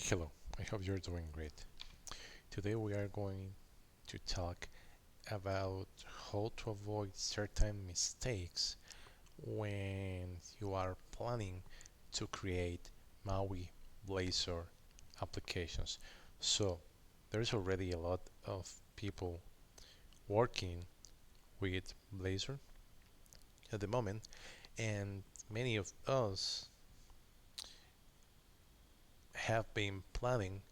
Hello, I hope you're doing great. Today we are going to talk about how to avoid certain mistakes when you are planning to create MAUI Blazor applications. So there's already a lot of people working with Blazor at the moment, and many of us have been planning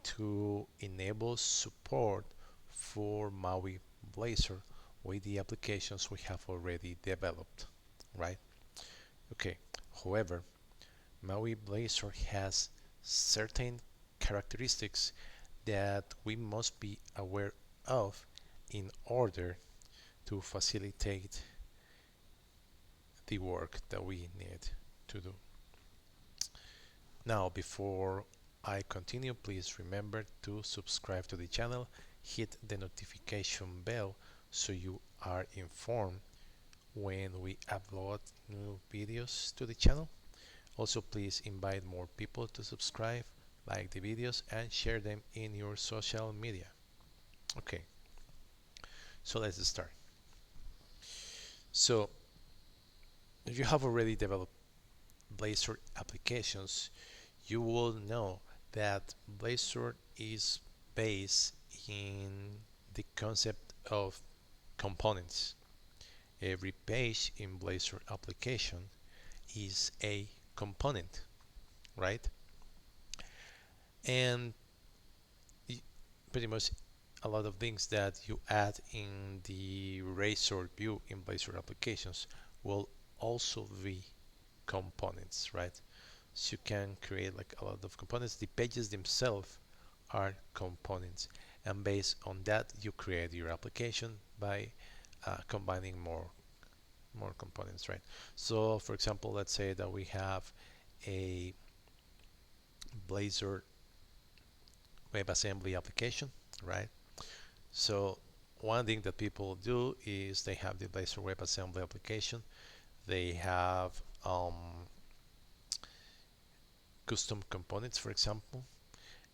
to enable support for MAUI Blazor with the applications we have already developed, right? Okay, however, MAUI Blazor has certain characteristics that we must be aware of in order to facilitate the work that we need to do. Now, before I continue, please remember to subscribe to the channel, hit the notification bell so you are informed when we upload new videos to the channel. Also, please invite more people to subscribe, like the videos, and share them in your social media. Okay, so let's start. So, if you have already developed Blazor applications, you will know that Blazor is based in the concept of components. Every page in Blazor application is a component, right? And pretty much a lot of things that you add in the Razor view in Blazor applications will also be components, right? So you can create like a lot of components. The pages themselves are components, and based on that you create your application by combining more components, right? So for example, let's say that we have a Blazor WebAssembly application, right? So one thing that people do is they have the Blazor WebAssembly application. They have custom components, for example.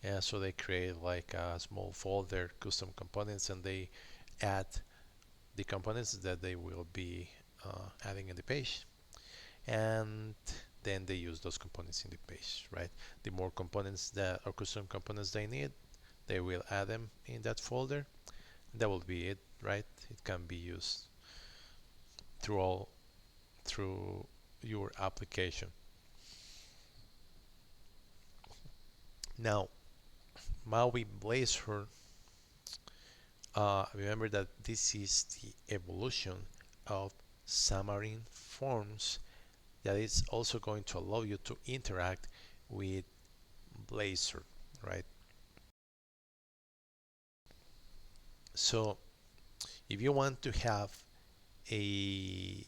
And so they create like a small folder, custom components, and they add the components that they will be adding in the page. And then they use those components in the page, right? The more components that or custom components they need, they will add them in that folder. That will be it, right? It can be used through your application. Now, MAUI Blazor, remember that this is the evolution of Xamarin Forms that is also going to allow you to interact with Blazor, right? So if you want to have a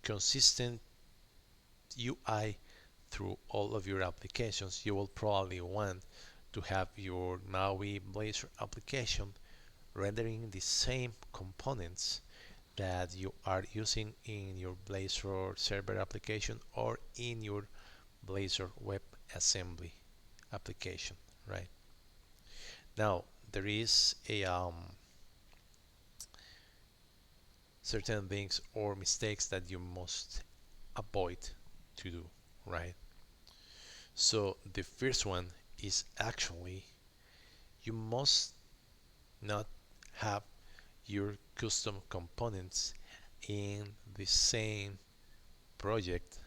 consistent UI through all of your applications, you will probably want to have your MAUI Blazor application rendering the same components that you are using in your Blazor Server application or in your Blazor WebAssembly application, right? Now, there is a certain things or mistakes that you must avoid to do, right? So the first one is actually you must not have your custom components in the same project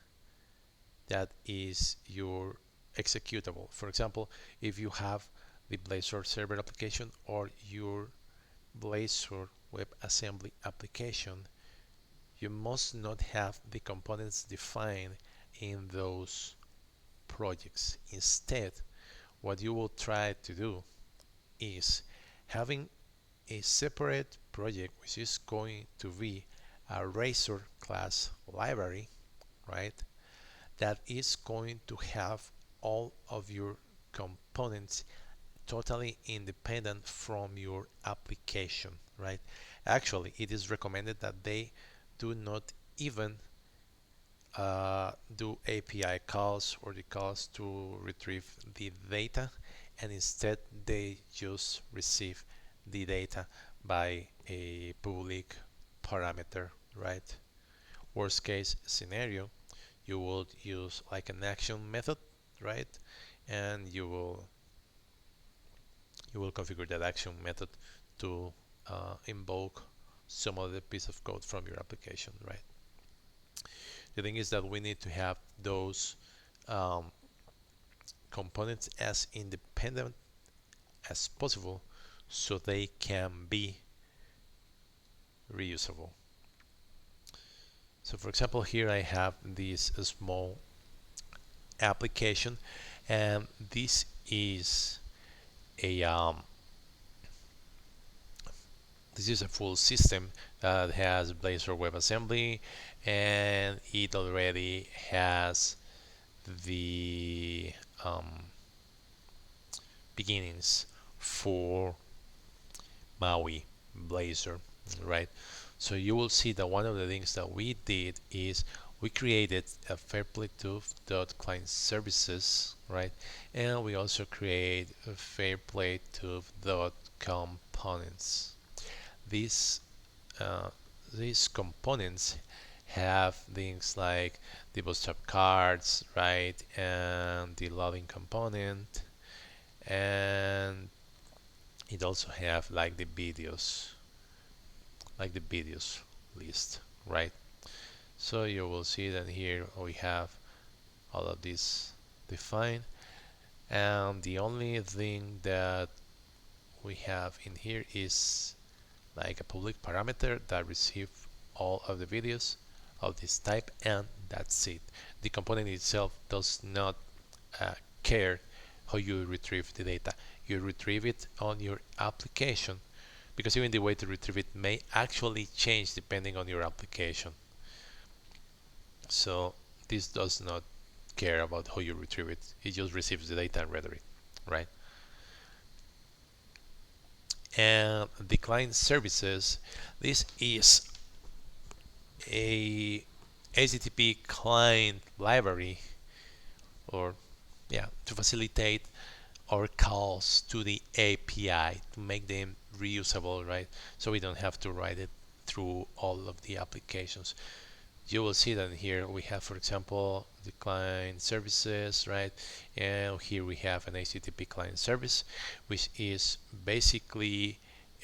that is your executable. For example, if you have the Blazor server application or your Blazor WebAssembly application, you must not have the components defined in those projects. Instead, what you will try to do is having a separate project which is going to be a Razor class library, right? That is going to have all of your components totally independent from your application, right? Actually, it is recommended that they do not even do API calls or the calls to retrieve the data, and instead they just receive the data by a public parameter, right? Worst case scenario, you would use like an action method, right? And you will configure that action method to invoke some other piece of code from your application, right? The thing is that we need to have those um, components as independent as possible so they can be reusable. So for example, here I have this small application, and this is a full system that has Blazor Webassembly, and it already has the beginnings for MAUI Blazor, right? So you will see that one of the things that we did is we created a fairplaytube.client services, right? And we also create a fairplaytube.components. These these components have things like the bootstrap cards, right, and the loading component, and it also have like the videos list, right? So you will see that here we have all of this defined, and the only thing that we have in here is like a public parameter that receive all of the videos of this type, and that's it. The component itself does not care how you retrieve the data. You retrieve it on your application, because even the way to retrieve it may actually change depending on your application. So this does not care about how you retrieve it. It just receives the data and renders it, right? And the client services, this is a HTTP client library, or yeah, to facilitate our calls to the API to make them reusable, right? So we don't have to write it through all of the applications. You will see that here we have, for example, the client services, right? And here we have an HTTP client service, which is basically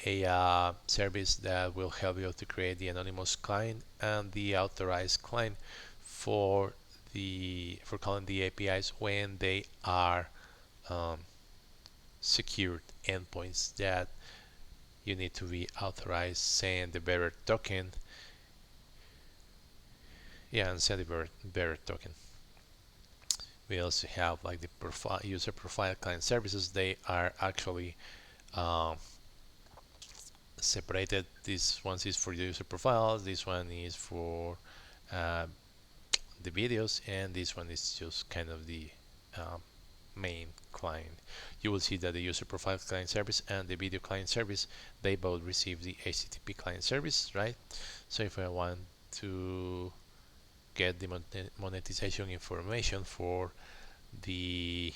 a service that will help you to create the anonymous client and the authorized client for calling the APIs when they are secured endpoints that you need to be authorized, saying the bearer token. Yeah, and send the bearer token. We also have like the user profile client services. They are actually separated. This one is for the user profiles, this one is for the videos, and this one is just kind of the main client. You will see that the user profile client service and the video client service, they both receive the HTTP client service, right? So if I want to get the monetization information for the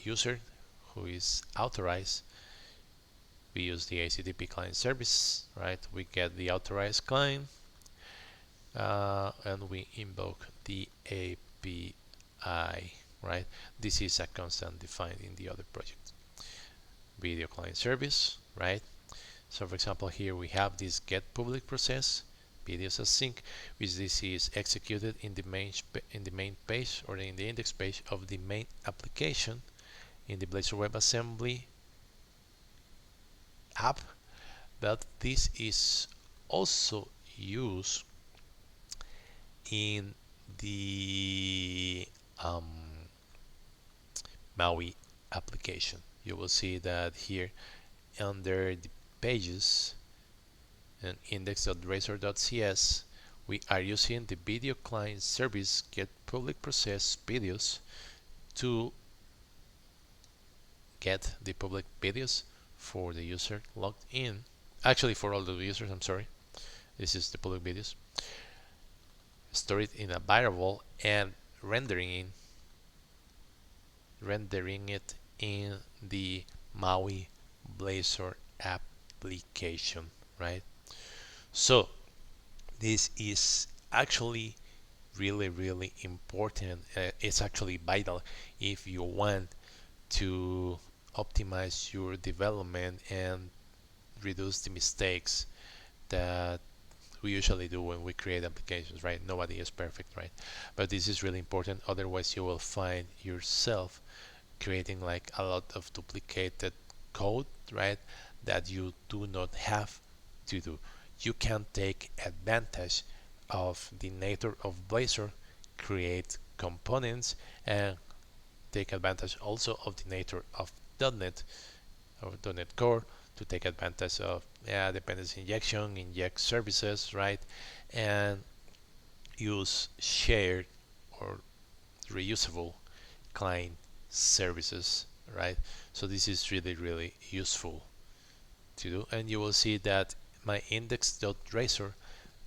user who is authorized, we use the HTTP client service, right? We get the authorized client, and we invoke the API, right? This is a constant defined in the other project. Video client service, right? So for example, here we have this get public process, videos as sync, which this is executed in the main page, or in the index page of the main application in the Blazor WebAssembly app. But this is also used in the MAUI application. You will see that here under the pages and index.razor.cs, we are using the video client service get public process videos to get the public videos for the user logged in. Actually, for all the users, I'm sorry. This is the public videos. store it in a variable, and rendering it in the MAUI Blazor application, right? So this is actually really important. It's actually vital if you want to optimize your development and reduce the mistakes that we usually do when we create applications, right? Nobody is perfect, right? But this is really important. Otherwise, you will find yourself creating like a lot of duplicated code, right? That you do not have to do. You can take advantage of the nature of Blazor, create components, and take advantage also of the nature of .NET or .NET Core to take advantage of dependency injection, inject services, right? And use shared or reusable client services, right? So this is really useful to do, and you will see that my index.razor,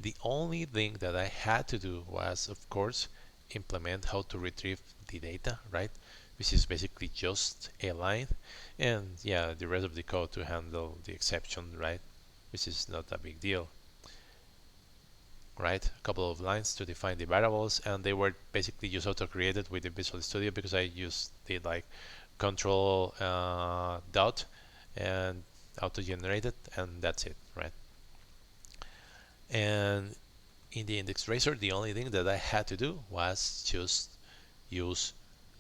the only thing that I had to do was, of course, implement how to retrieve the data, right? Which is basically just a line, and yeah, the rest of the code to handle the exception, right? Which is not a big deal, right? A couple of lines to define the variables, and they were basically just auto-created with the Visual Studio because I used the like control dot and auto-generated, and that's it, right? And in the index razor, the only thing that I had to do was just use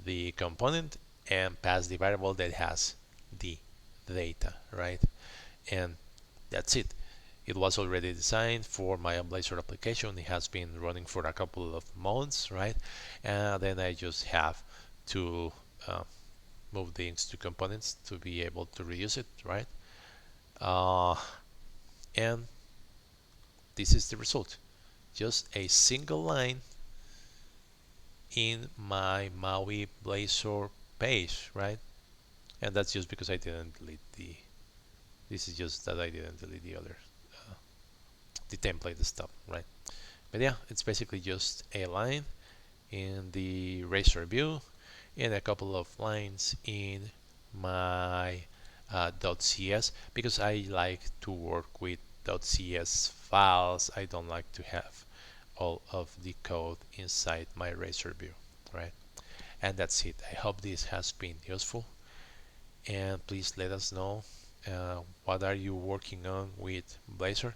the component and pass the variable that has the data, right? And that's it. It was already designed for my Blazor application. It has been running for a couple of months, right? And then I just have to move things to components to be able to reuse it, right? And this is the result. Just a single line in my MAUI Blazor page, right? And that's just because I didn't delete the. This is just that I didn't delete the other, the template stuff, right? But yeah, it's basically just a line in the razor view and a couple of lines in my .cs, because I like to work with .cs files. I don't like to have all of the code inside my razor view, right? And that's it. I hope this has been useful, and please let us know what are you working on with Blazor,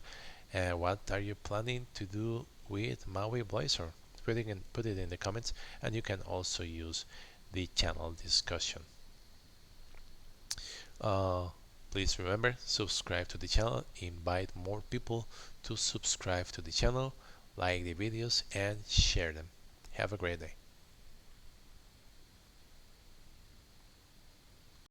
and what are you planning to do with MAUI Blazor. Put it in the comments, and you can also use the channel discussion. Please remember, subscribe to the channel, invite more people to subscribe to the channel, like the videos, and share them. Have a great day.